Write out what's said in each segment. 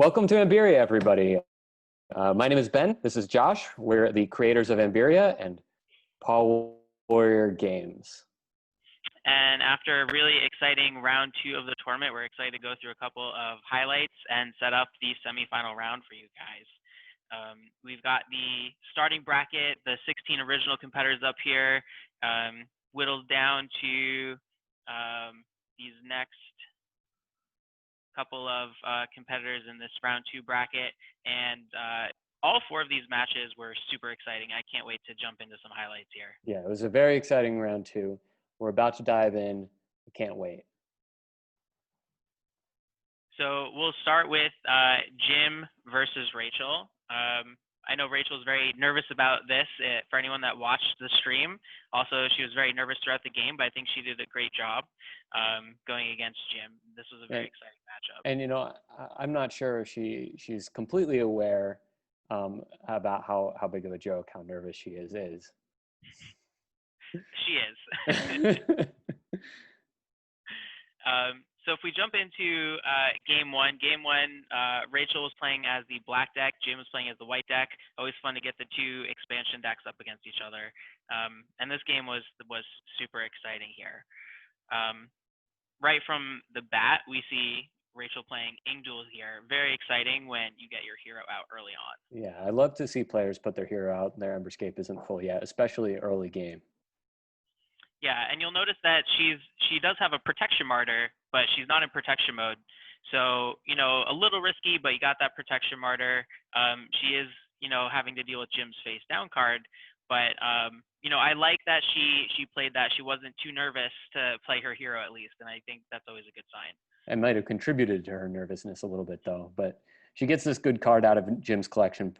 Welcome to Ambyria, everybody. My name is Ben. This is Josh. We're the creators of Ambyria and Paw-Warrior games. And after a really exciting round two of the tournament, we're excited to go through a couple of highlights and set up the semifinal round for you guys. We've got the starting bracket, the 16 original competitors up here, whittled down to these next couple of competitors in this round two bracket. And all four of these matches were super exciting. I can't wait to jump into some highlights here. Yeah, it was a very exciting round two. We're about to dive in. I can't wait. So we'll start with Jim versus Rachel. I know Rachel's very nervous about this. For anyone that watched the stream, also she was very nervous throughout the game, but I think she did a great job going against Jim. This was a very exciting matchup. And you know, I'm not sure if she's completely aware about how big of a joke, how nervous she is. She is. So if we jump into game one, Rachel was playing as the black deck, Jim was playing as the white deck. Always fun to get the two expansion decks up against each other. And this game was super exciting here. Right from the bat, we see Rachel playing Ingduel here. Very exciting when you get your hero out early on. Yeah, I love to see players put their hero out and their Emberscape isn't full yet, especially early game. Yeah, and you'll notice that she does have a protection martyr, but she's not in protection mode. So, you know, a little risky, but you got that protection martyr. She is, you know, having to deal with Jim's face down card. But, you know, I like that she played that. She wasn't too nervous to play her hero at least, and I think that's always a good sign. It might have contributed to her nervousness a little bit, though. But she gets this good card out of Jim's collection,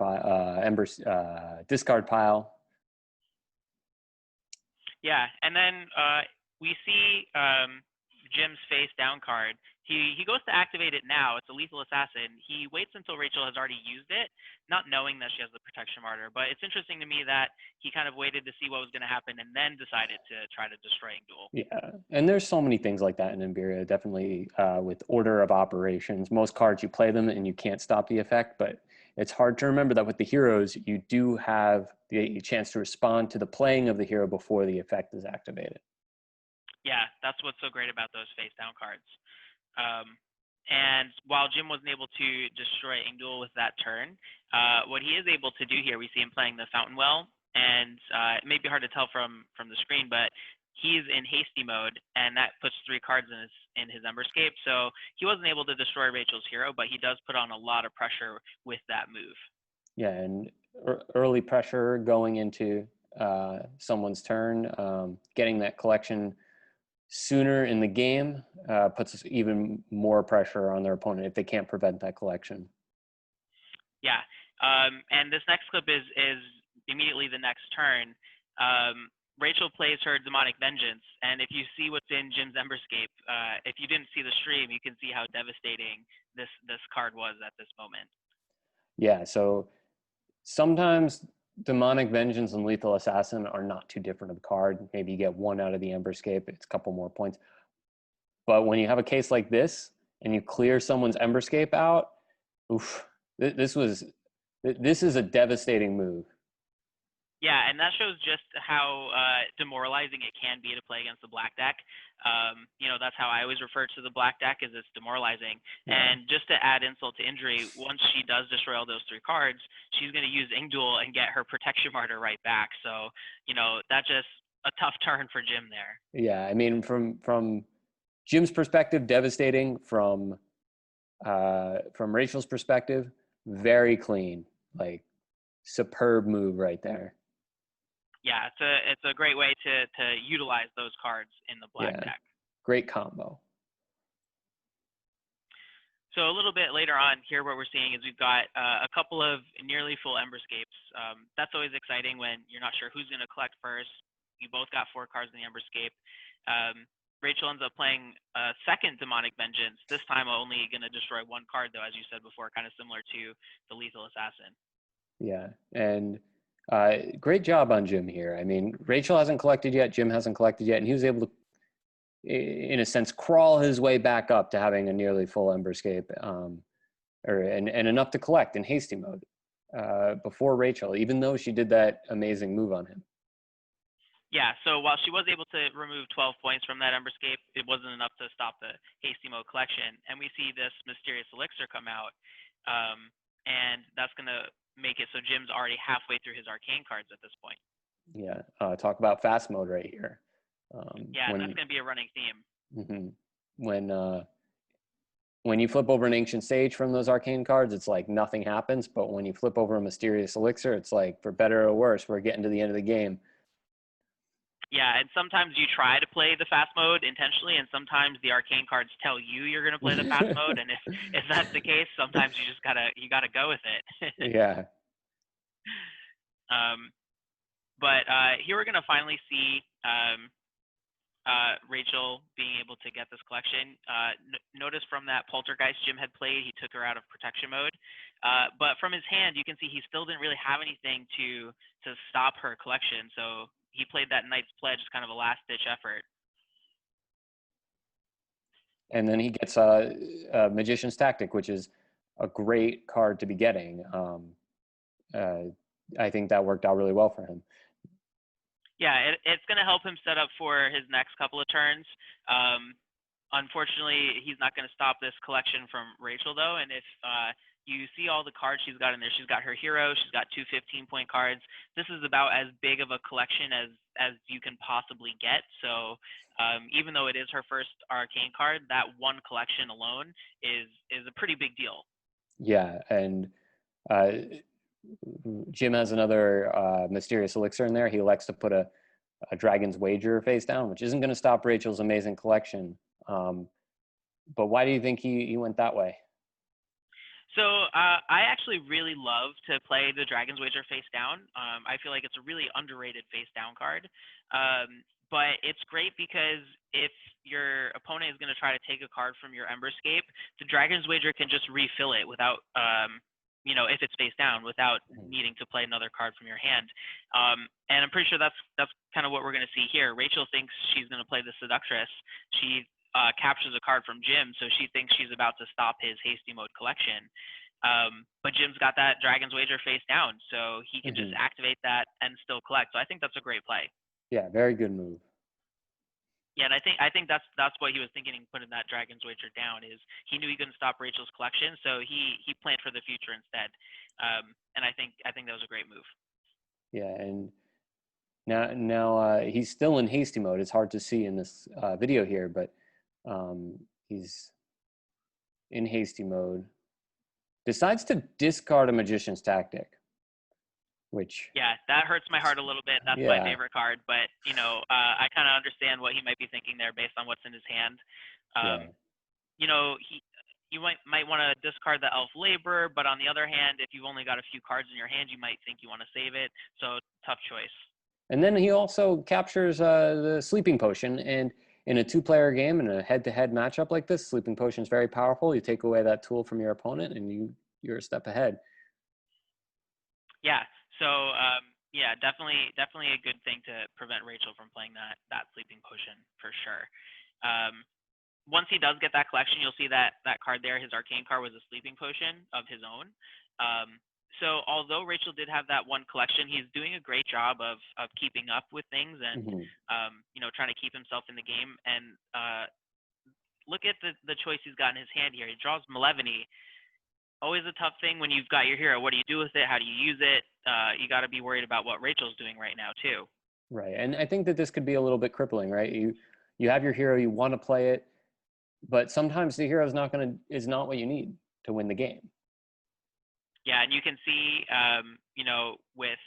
discard pile. Yeah, and then we see Jim's face down card. He goes to activate it now. It's a lethal assassin. He waits until Rachel has already used it, not knowing that she has the protection martyr. But it's interesting to me that he kind of waited to see what was going to happen and then decided to try to destroy Ingduel. Yeah, and there's so many things like that in Ambyria, definitely with order of operations. Most cards, you play them and you can't stop the effect, but it's hard to remember that with the heroes, you do have the chance to respond to the playing of the hero before the effect is activated. Yeah, that's what's so great about those face down cards. And while Jim wasn't able to destroy Ingduel with that turn, what he is able to do here, we see him playing the Fountain Well, and it may be hard to tell from the screen, but he's in hasty mode, and that puts 3 cards in his Emberscape. So he wasn't able to destroy Rachel's hero, but he does put on a lot of pressure with that move. Yeah, and early pressure going into someone's turn, getting that collection sooner in the game puts even more pressure on their opponent if they can't prevent that collection. Yeah, and this next clip is immediately the next turn. Rachel plays her Demonic Vengeance, and if you see what's in Jim's Emberscape, if you didn't see the stream, you can see how devastating this card was at this moment. Yeah, so sometimes Demonic Vengeance and Lethal Assassin are not too different of a card. Maybe you get one out of the Emberscape, it's a couple more points. But when you have a case like this and you clear someone's Emberscape out, oof, this is a devastating move. Yeah, and that shows just how demoralizing it can be to play against the black deck. You know, that's how I always refer to the black deck, is it's demoralizing. Yeah. And just to add insult to injury, once she does destroy all those 3 cards, she's going to use Ingduel and get her protection martyr right back. So, you know, that's just a tough turn for Jim there. Yeah, I mean, from Jim's perspective, devastating. From Rachel's perspective, very clean, like superb move right there. Yeah, it's a great way to utilize those cards in the black deck. Great combo. So a little bit later on here, what we're seeing is we've got a couple of nearly full Emberscapes. That's always exciting when you're not sure who's going to collect first. You both got 4 cards in the Emberscape. Rachel ends up playing a second Demonic Vengeance, this time only going to destroy 1 card, though, as you said before, kind of similar to the Lethal Assassin. Yeah, and great job on Jim here. I mean, Rachel hasn't collected yet, Jim hasn't collected yet, and he was able to, in a sense, crawl his way back up to having a nearly full Emberscape. and enough to collect in hasty mode before Rachel, even though she did that amazing move on him. Yeah, so while she was able to remove 12 points from that Emberscape, it wasn't enough to stop the hasty mode collection. And we see this mysterious elixir come out, and that's going to make it so Jim's already halfway through his arcane cards at this point. Yeah, talk about fast mode right here. Yeah, that's going to be a running theme. Mm-hmm. When you flip over an ancient sage from those arcane cards, it's like nothing happens. But when you flip over a mysterious elixir, it's like, for better or worse, we're getting to the end of the game. Yeah, and sometimes you try to play the fast mode intentionally, and sometimes the arcane cards tell you you're going to play the fast mode. And if that's the case, sometimes you just gotta go with it. Yeah. But here we're going to finally see Rachel being able to get this collection. Notice from that poltergeist Jim had played, he took her out of protection mode. But from his hand, you can see he still didn't really have anything to stop her collection. So he played that Knight's Pledge as kind of a last-ditch effort. And then he gets a Magician's Tactic, which is a great card to be getting. I think that worked out really well for him. Yeah, it's going to help him set up for his next couple of turns. Unfortunately, he's not going to stop this collection from Rachel, though. And if you see all the cards she's got in there, she's got her hero, she's got 2 15-point cards. This is about as big of a collection as you can possibly get. So even though it is her first arcane card, that one collection alone is a pretty big deal. Yeah, and Jim has another mysterious elixir in there. He elects to put a Dragon's Wager face down, which isn't going to stop Rachel's amazing collection. But why do you think he went that way? So I actually really love to play the Dragon's Wager face down. I feel like it's a really underrated face down card. But it's great because if your opponent is going to try to take a card from your Emberscape, the Dragon's Wager can just refill it without, if it's face down, without needing to play another card from your hand. And I'm pretty sure that's kind of what we're going to see here. Rachel thinks she's going to play the Seductress. She captures a card from Jim, so she thinks she's about to stop his hasty mode collection. But Jim's got that Dragon's Wager face down, so he can just activate that and still collect. So I think that's a great play. Yeah, very good move. Yeah, and I think that's what he was thinking in putting that Dragon's Wager down, is he knew he couldn't stop Rachel's collection, so he planned for the future instead. And I think that was a great move. Yeah, and now he's still in hasty mode. It's hard to see in this video here, but he's in hasty mode. Decides to discard a Magician's Tactic, which... Yeah, that hurts my heart a little bit. That's my favorite card, but, I kind of understand what he might be thinking there based on what's in his hand. You might want to discard the Elf Laborer, but on the other hand, if you've only got a few cards in your hand, you might think you want to save it. So, tough choice. And then he also captures the Sleeping Potion, and in a 2-player game, in a head-to-head matchup like this, Sleeping Potion is very powerful. You take away that tool from your opponent, and you're a step ahead. Yeah. So definitely a good thing to prevent Rachel from playing that Sleeping Potion for sure. Once he does get that collection, you'll see that card there. His arcane card was a Sleeping Potion of his own. So although Rachel did have that one collection, he's doing a great job of keeping up with things and trying to keep himself in the game. And look at the choice he's got in his hand here. He draws Maleviny. Always a tough thing when you've got your hero. What do you do with it? How do you use it? You got to be worried about what Rachel's doing right now too. Right, and I think that this could be a little bit crippling, right? You have your hero, you want to play it, but sometimes the hero is not what you need to win the game. Yeah, and you can see, with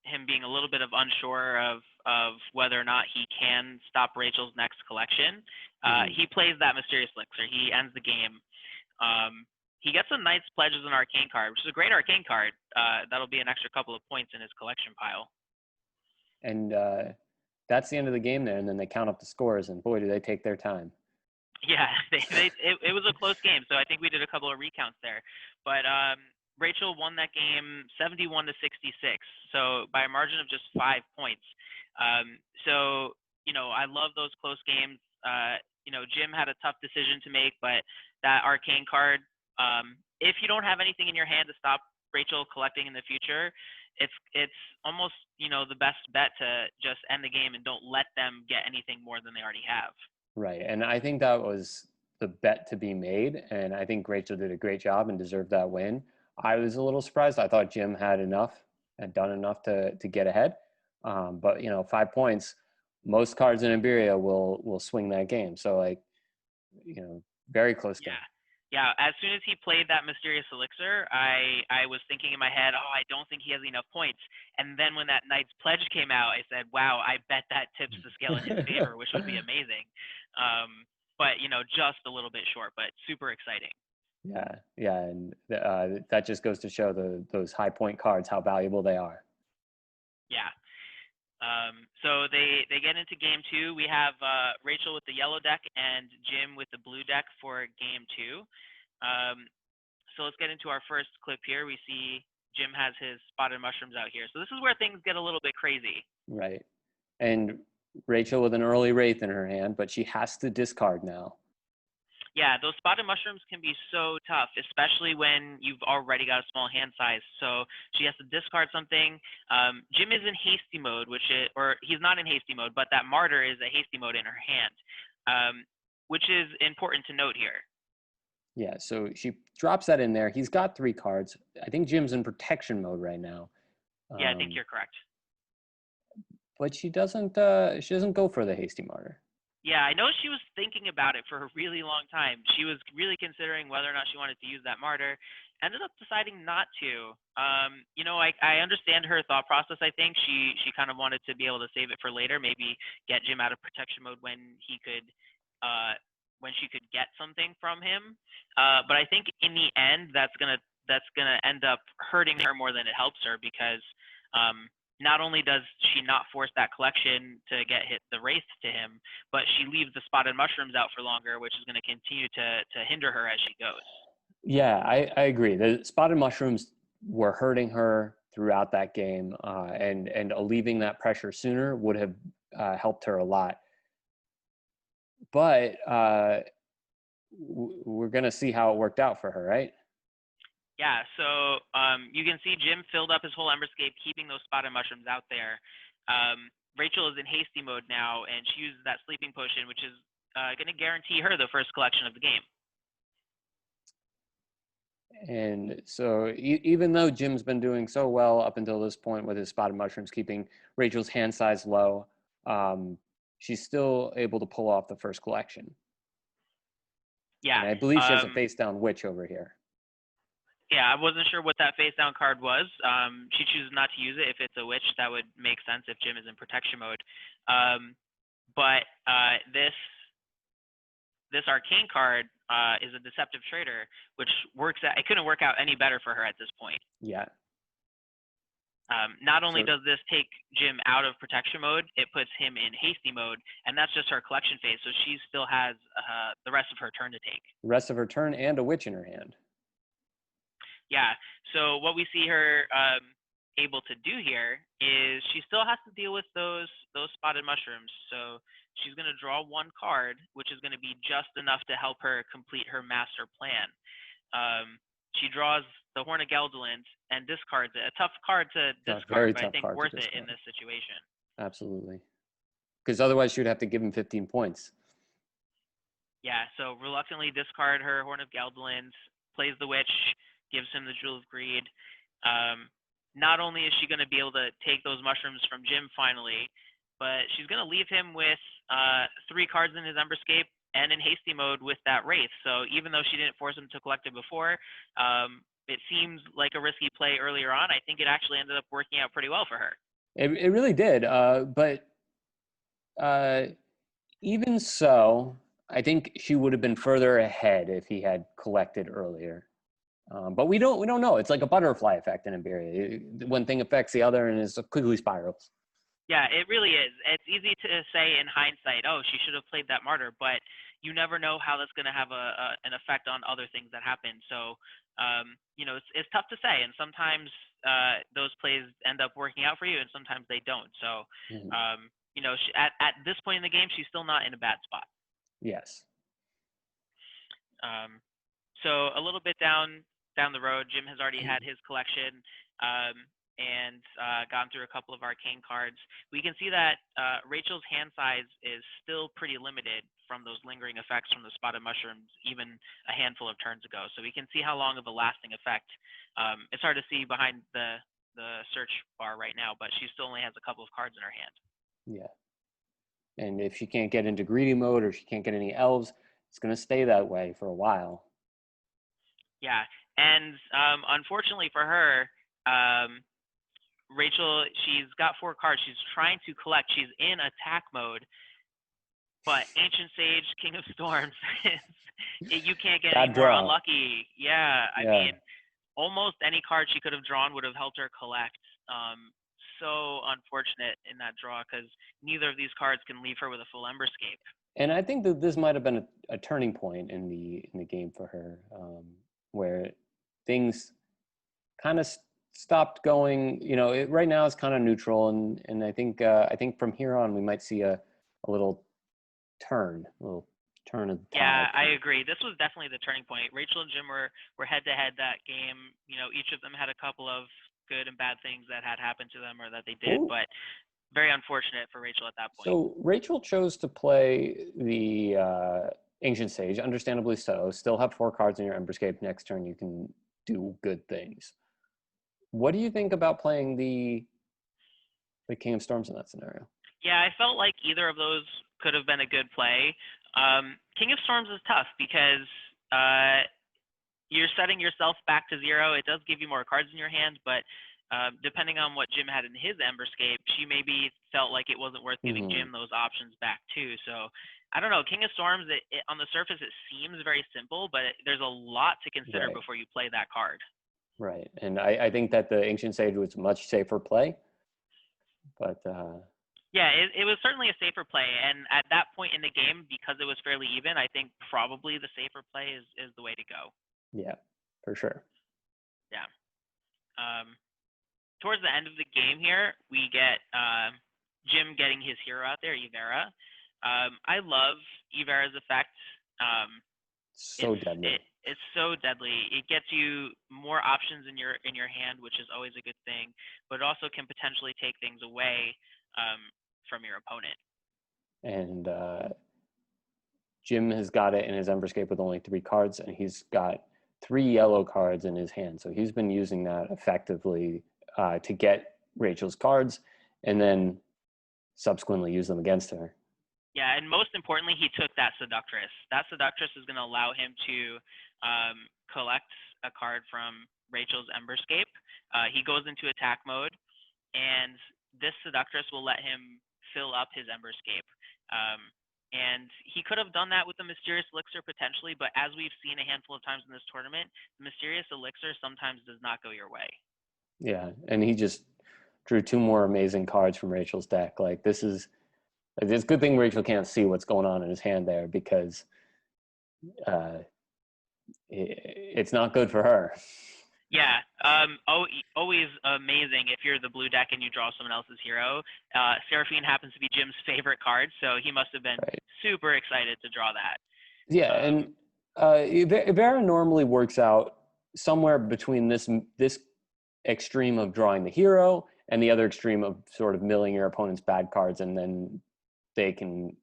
him being a little bit unsure of whether or not he can stop Rachel's next collection. He plays that Mysterious Elixir. He ends the game. He gets a Knight's Pledge as an arcane card, which is a great arcane card. That'll be an extra couple of points in his collection pile. And that's the end of the game there, and then they count up the scores, and boy, do they take their time. Yeah, it was a close game, so I think we did a couple of recounts there. But Rachel won that game 71-66, so by a margin of just 5 points. So, I love those close games. Jim had a tough decision to make, but that arcane card, if you don't have anything in your hand to stop Rachel collecting in the future, it's almost, the best bet to just end the game and don't let them get anything more than they already have. Right. And I think that was the bet to be made. And I think Rachel did a great job and deserved that win. I was a little surprised. I thought Jim had done enough to get ahead. But 5 points, most cards in Ambyria will swing that game. So very close game. Yeah. As soon as he played that mysterious elixir, I was thinking in my head, oh, I don't think he has enough points. And then when that Knight's Pledge came out, I said, wow, I bet that tips the scale in his favor, which would be amazing. But just a little bit short, but super exciting. Yeah, and that just goes to show those high point cards how valuable they are. Yeah. So they get into game 2. We have Rachel with the yellow deck and Jim with the blue deck for game 2. So let's get into our first clip here. We see Jim has his spotted mushrooms out here. So this is where things get a little bit crazy. Right. And Rachel with an early Wraith in her hand, but she has to discard now. Yeah, those spotted mushrooms can be so tough, especially when you've already got a small hand size. So she has to discard something. Jim is in hasty mode, or he's not in hasty mode, but that martyr is a hasty mode in her hand, which is important to note here. Yeah, so she drops that in there. He's got 3 cards. I think Jim's in protection mode right now. Yeah, I think you're correct. But she doesn't go for the hasty martyr. Yeah, I know she was thinking about it for a really long time. She was really considering whether or not she wanted to use that martyr. Ended up deciding not to. I understand her thought process. I think she kind of wanted to be able to save it for later, maybe get Jim out of protection mode when she could get something from him. But I think in the end, that's gonna end up hurting her more than it helps her, because not only does she not force that collection to get hit the Wraith to him, but she leaves the spotted mushrooms out for longer, which is going to continue to hinder her as she goes. Yeah, I agree. The spotted mushrooms were hurting her throughout that game, and alleviating that pressure sooner would have helped her a lot. But we're going to see how it worked out for her, right? Yeah, so you can see Jim filled up his whole Emberscape, keeping those spotted mushrooms out there. Rachel is in hasty mode now, and she uses that sleeping potion, which is going to guarantee her the first collection of the game. And so even though Jim's been doing so well up until this point with his spotted mushrooms, keeping Rachel's hand size low, she's still able to pull off the first collection. Yeah. And I believe she has a face down witch over here. Yeah, I wasn't sure what that face down card was. She chooses not to use it. If it's a witch, that would make sense if Jim is in protection mode. But this arcane card is a deceptive traitor, which it couldn't work out any better for her at this point. Yeah. Not only does this take Jim out of protection mode, it puts him in hasty mode, and that's just her collection phase. So she still has the rest of her turn to take. The rest of her turn and a witch in her hand. Yeah, so what we see her able to do here is she still has to deal with those spotted mushrooms. So she's going to draw 1 card, which is going to be just enough to help her complete her master plan. She draws the Horn of Geldolint and discards it. A tough card to discard, but I think worth it in this situation. Absolutely. Because otherwise she would have to give him 15 points. Yeah, so reluctantly discard her Horn of Geldolint, plays the witch, gives him the Jewel of Greed. Not only is she going to be able to take those mushrooms from Jim finally, but she's going to leave him with 3 cards in his Emberscape and in hasty mode with that Wraith. So even though she didn't force him to collect it before, it seems like a risky play earlier on. I think it actually ended up working out pretty well for her. It really did. But even so, I think she would have been further ahead if he had collected earlier. But we don't know. It's like a butterfly effect in Ambyria. One thing affects the other, and it's quickly spirals. Yeah, it really is. It's easy to say in hindsight, oh, she should have played that martyr, but you never know how that's going to have an effect on other things that happen. So, it's tough to say, and sometimes those plays end up working out for you, and sometimes they don't. So, at this point in the game, she's still not in a bad spot. Yes. So a little bit down the road, Jim has already had his collection and gone through a couple of arcane cards. We can see that Rachel's hand size is still pretty limited from those lingering effects from the spotted mushrooms, even a handful of turns ago. So we can see how long of a lasting effect. It's hard to see behind the search bar right now, but she still only has a couple of cards in her hand. Yeah. And if she can't get into greedy mode or she can't get any elves, it's going to stay that way for a while. Yeah, and unfortunately for her, Rachel, she's got 4 cards. She's trying to collect. She's in attack mode, but Ancient Sage, King of Storms, you can't get any Bad more draw. unlucky. Yeah, I mean, almost any card she could have drawn would have helped her collect. So unfortunate in that draw because neither of these cards can leave her with a full Emberscape. And I think that this might have been a turning point in the game for her, where things kind of stopped going. Right now it's kind of neutral, and I think from here on we might see a little turn of the tide. Yeah, I agree. This was definitely the turning point. Rachel and Jim were head to head that game. Each of them had a couple of good and bad things that had happened to them or that they did, but very unfortunate for Rachel at that point. So Rachel chose to play the Ancient Sage, understandably so. Still have 4 cards in your Emberscape. Next turn you can do good things. What do you think about playing the King of Storms in that scenario? Yeah, I felt like either of those could have been a good play. King of Storms is tough because you're setting yourself back to 0. It does give you more cards in your hand, but depending on what Jim had in his Emberscape, she maybe felt like it wasn't worth giving Jim those options back too. So I don't know. King of Storms, on the surface, it seems very simple, but there's a lot to consider before you play that card. Right, and I think that the Ancient Sage was a much safer play, but yeah, it was certainly a safer play, and at that point in the game, because it was fairly even, I think probably the safer play is the way to go. Yeah, for sure. Yeah. Towards the end of the game here, we get Jim getting his hero out there, Ivera. I love Ivera's effect. So deadly. It's so deadly. It gets you more options in your hand, which is always a good thing, but it also can potentially take things away from your opponent. And Jim has got it in his Emberscape with only 3 cards, and he's got 3 yellow cards in his hand. So he's been using that effectively to get Rachel's cards and then subsequently use them against her. Yeah, and most importantly, he took that Seductress. That Seductress is going to allow him to collect a card from Rachel's Emberscape. He goes into attack mode, and this Seductress will let him fill up his Emberscape. And he could have done that with the Mysterious Elixir potentially, but as we've seen a handful of times in this tournament, the Mysterious Elixir sometimes does not go your way. Yeah, and he just drew 2 more amazing cards from Rachel's deck. Like, it's a good thing Rachel can't see what's going on in his hand there, because it's not good for her. Yeah, always amazing if you're the blue deck and you draw someone else's hero. Seraphine happens to be Jim's favorite card, so he must have been super excited to draw that. Yeah, and Ivera normally works out somewhere between this extreme of drawing the hero and the other extreme of sort of milling your opponent's bad cards, and then they can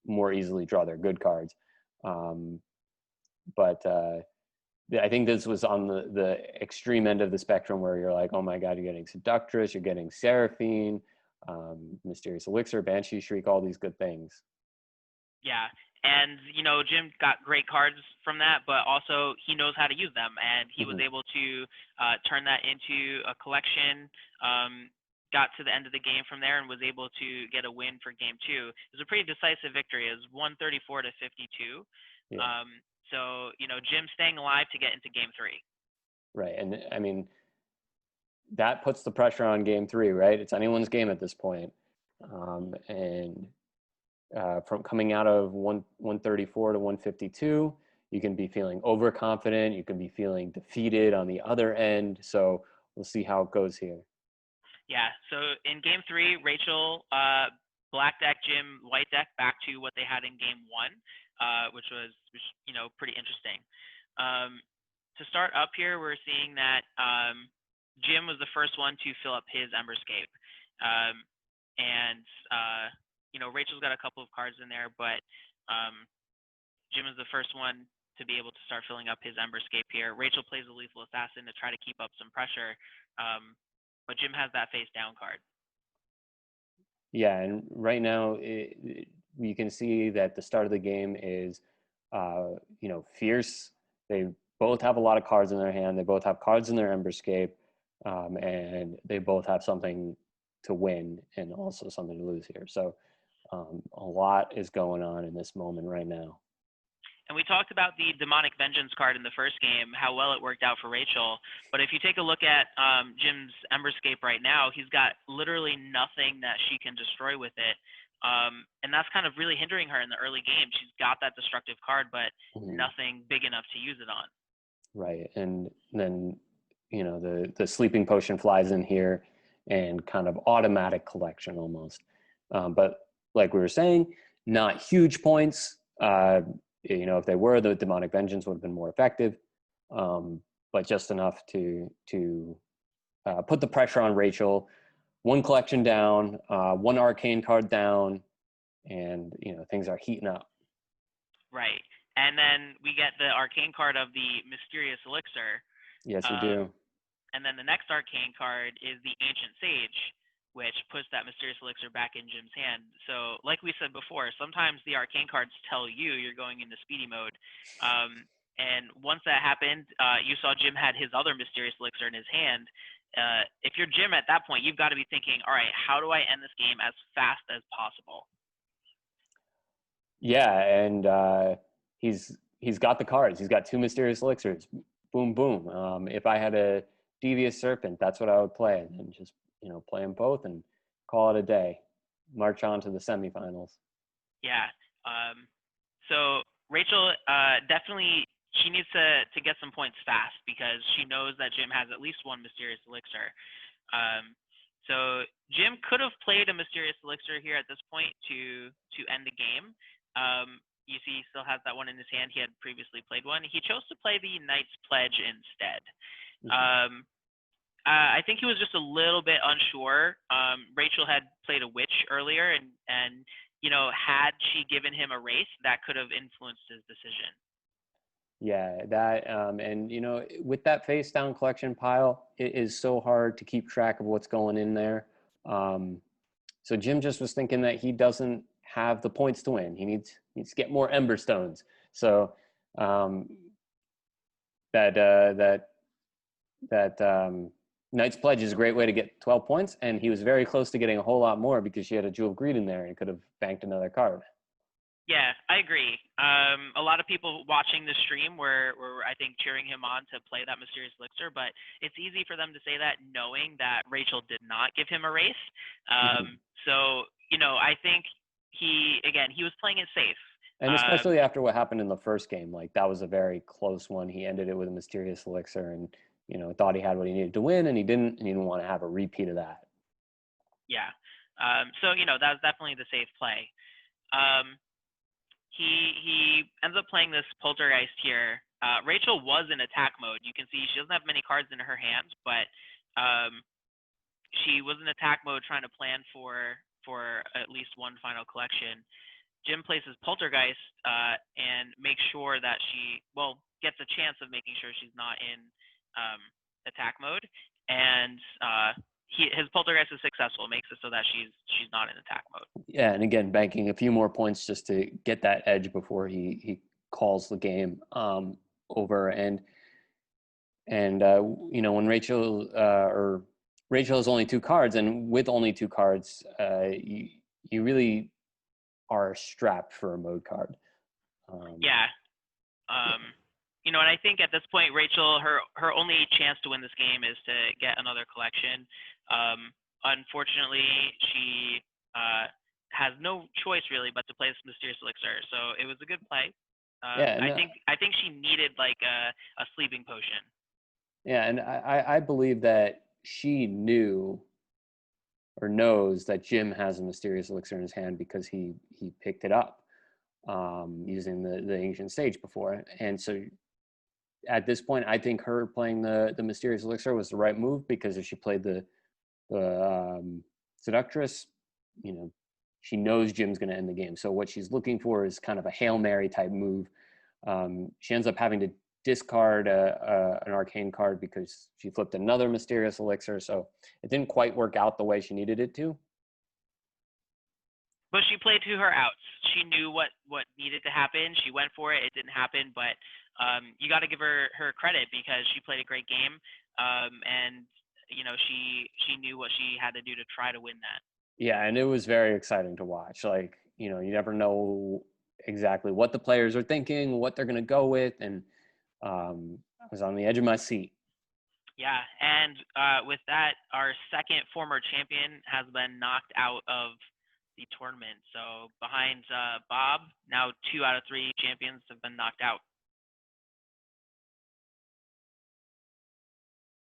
more easily draw their good cards. But I think this was on the extreme end of the spectrum where you're like, oh my God, you're getting Seductress, you're getting Seraphine, Mysterious Elixir, Banshee Shriek, all these good things. Yeah, and Jim got great cards from that, but also he knows how to use them, and he was able to turn that into a collection. Got to the end of the game from there and was able to get a win for game 2. It was a pretty decisive victory. It was 134 to 52. Yeah. So Jim staying alive to get into game 3. Right, and I mean that puts the pressure on game 3, right? It's anyone's game at this point, and from coming out of 134 to 152, you can be feeling overconfident. You can be feeling defeated on the other end. So we'll see how it goes here. Yeah. So in game 3, Rachel, black deck, Jim, white deck, back to what they had in game 1. which pretty interesting. To start up here, we're seeing that Jim was the first one to fill up his Emberscape, and Rachel's got a couple of cards in there, but Jim is the first one to be able to start filling up his Emberscape here. Rachel plays a Lethal Assassin to try to keep up some pressure, but Jim has that face down card. Yeah, and right now you can see that the start of the game is, fierce. They both have a lot of cards in their hand. They both have cards in their Emberscape, and they both have something to win and also something to lose here. So a lot is going on in this moment right now. And we talked about the Demonic Vengeance card in the first game, how well it worked out for Rachel. But if you take a look at Jim's Emberscape right now, he's got literally nothing that she can destroy with it. And that's kind of really hindering her in the early game. She's got that destructive card, but nothing big enough to use it on. Right. And then, the sleeping potion flies in here and kind of automatic collection almost. But like we were saying, not huge points. If they were, the Demonic Vengeance would have been more effective, but just enough to put the pressure on Rachel. One collection down, one arcane card down, and things are heating up. Right, and then we get the arcane card of the Mysterious Elixir. Yes, we do. And then the next arcane card is the Ancient Sage, which puts that Mysterious Elixir back in Jim's hand. So like we said before, sometimes the arcane cards tell you you're going into speedy mode. And once that happened, you saw Jim had his other Mysterious Elixir in his hand. If you're Jim at that point, you've got to be thinking, all right, how do I end this game as fast as possible? Yeah, and he's got the cards. He's got two Mysterious Elixirs. Boom, boom. If I had a Devious Serpent, that's what I would play, and just play them both and call it a day. March on to the semifinals. Yeah. So Rachel definitely, she needs to get some points fast because she knows that Jim has at least one Mysterious Elixir. So Jim could have played a Mysterious Elixir here at this point to end the game. You see he still has that one in his hand. He had previously played one. He chose to play the Knight's Pledge instead. Mm-hmm. I think he was just a little bit unsure. Rachel had played a Witch earlier, and had she given him a race, that could have influenced his decision. Yeah, that and with that face down collection pile, it is so hard to keep track of what's going in there. So Jim just was thinking that he doesn't have the points to win. He needs to get more Ember Stones. So that Knight's Pledge is a great way to get 12 points, and he was very close to getting a whole lot more because she had a Jewel of Greed in there and could have banked another card. Yeah, I agree. A lot of people watching the stream were I think cheering him on to play that Mysterious Elixir, but it's easy for them to say that knowing that Rachel did not give him a race. So I think he was playing it safe. And especially after what happened in the first game, like that was a very close one. He ended it with a Mysterious Elixir and thought he had what he needed to win, and he didn't want to have a repeat of that. Yeah. So that was definitely the safe play. He ends up playing this Poltergeist here. Rachel was in attack mode. You can see she doesn't have many cards in her hands, but she was in attack mode trying to plan for at least one final collection. Jim plays his Poltergeist and makes sure that she gets a chance of making sure she's not in attack mode, and his Poltergeist is successful. It makes it so that she's not in attack mode. Yeah, and again, banking a few more points just to get that edge before he calls the game over. And when Rachel has only two cards, and with only two cards, you really are strapped for a mode card. And I think at this point, Rachel, her only chance to win this game is to get another collection. Unfortunately, she has no choice really but to play this Mysterious Elixir. So it was a good play. I think she needed like a sleeping potion. Yeah, and I believe that she knew or knows that Jim has a Mysterious Elixir in his hand because he picked it up. using the ancient stage before. And so at this point, I think her playing the mysterious elixir was the right move, because if she played the seductress, you know, she knows Jim's going to end the game. So what she's looking for is kind of a Hail Mary type move. She ends up having to discard an arcane card because she flipped another mysterious elixir. So it didn't quite work out the way she needed it to. But she played to her outs. She knew what needed to happen. She went for it. It didn't happen, but you got to give her credit, because she played a great game, and you know, she knew what she had to do to try to win that. Yeah, and it was very exciting to watch. Like, you know, you never know exactly what the players are thinking, what they're going to go with, and I was on the edge of my seat. Yeah, and with that, our second former champion has been knocked out of the tournament. So behind Bob, now 2 out of 3 champions have been knocked out.